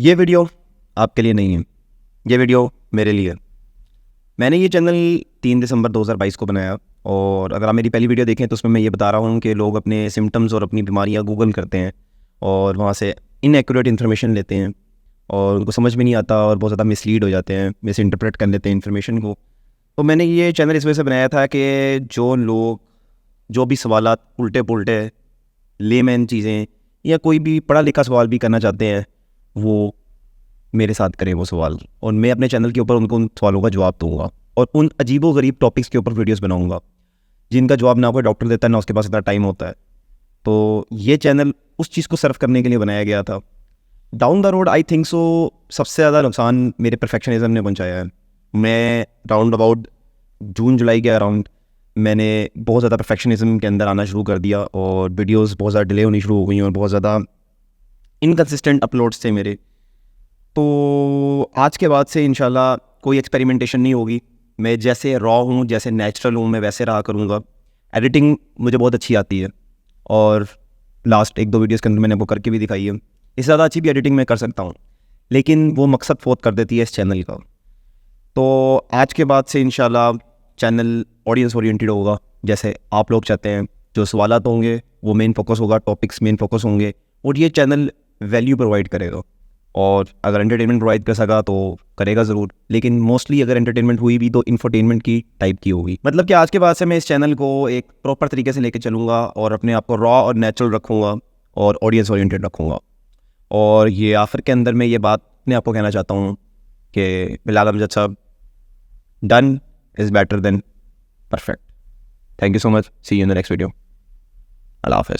ये वीडियो आपके लिए नहीं है, ये वीडियो मेरे लिए है। मैंने ये चैनल 3 दिसंबर 2022 को बनाया और अगर आप मेरी पहली वीडियो देखें तो उसमें मैं ये बता रहा हूँ कि लोग अपने सिम्टम्स और अपनी बीमारियाँ गूगल करते हैं और वहाँ से इनएक्यूरेट इन्फॉर्मेशन लेते हैं और उनको समझ में नहीं आता और बहुत ज़्यादा मिसलीड हो जाते हैं, मिस इंटरप्रेट कर लेते हैं इन्फॉर्मेशन को। तो मैंने ये चैनल इस वजह से बनाया था कि जो लोग जो भी सवालात उल्टे पुल्टे लेमैन चीज़ें या कोई भी पढ़ा लिखा सवाल भी करना चाहते हैं वो मेरे साथ करें वो सवाल, और मैं अपने चैनल के ऊपर उनको उन सवालों का जवाब दूंगा और उन अजीबो गरीब टॉपिक्स के ऊपर वीडियोस बनाऊंगा जिनका जवाब ना कोई डॉक्टर देता है ना उसके पास इतना टाइम होता है। तो ये चैनल उस चीज़ को सर्व करने के लिए बनाया गया था। Down the road I think so सबसे ज़्यादा नुकसान मेरे परफेक्शनिज्म ने पहुंचाया है। मैं राउंड अबाउट जून जुलाई के अराउंड मैंने बहुत ज़्यादा परफेक्शनिज्म के अंदर आना शुरू कर दिया और वीडियोस बहुत ज़्यादा डिले होनी शुरू हो गई और बहुत ज़्यादा इनकन्सिस्टेंट अपलोड्स थे मेरे। तो आज के बाद से इंशाल्लाह कोई एक्सपेरिमेंटेशन नहीं होगी। मैं जैसे रॉ हूँ, जैसे नेचुरल हूँ, मैं वैसे रहा करूँगा। एडिटिंग मुझे बहुत अच्छी आती है और लास्ट 1-2 वीडियोज़ के अंदर मैंने वो करके भी दिखाई है। इससे ज़्यादा अच्छी भी एडिटिंग मैं कर सकता हूँ, लेकिन वो मकसद फोत कर देती है इस चैनल का। तो आज के बाद से इंशाल्लाह चैनल ऑडियंस ओरिएंटेड होगा, जैसे आप लोग चाहते हैं। जो सवालात होंगे वो मेन फोकस होगा, टॉपिक्स मेन फोकस होंगे और ये चैनल वैल्यू प्रोवाइड करेगा। और अगर एंटरटेनमेंट प्रोवाइड कर सका तो करेगा ज़रूर, लेकिन मोस्टली अगर एंटरटेनमेंट हुई भी तो इंफरटेनमेंट की टाइप की होगी। मतलब कि आज के बाद से मैं इस चैनल को एक प्रॉपर तरीके से लेके चलूँगा और अपने आप को रॉ और नेचुरल रखूँगा और ऑडियंस ओरिएंटेड रखूँगा। और ये आखिर के अंदर मैं ये बात अपने आप को कहना चाहता हूँ कि बिलाल अमजद साहब, done is better than perfect. Thank you so much, see you in the next video. अल्लाह हाफ़िज़।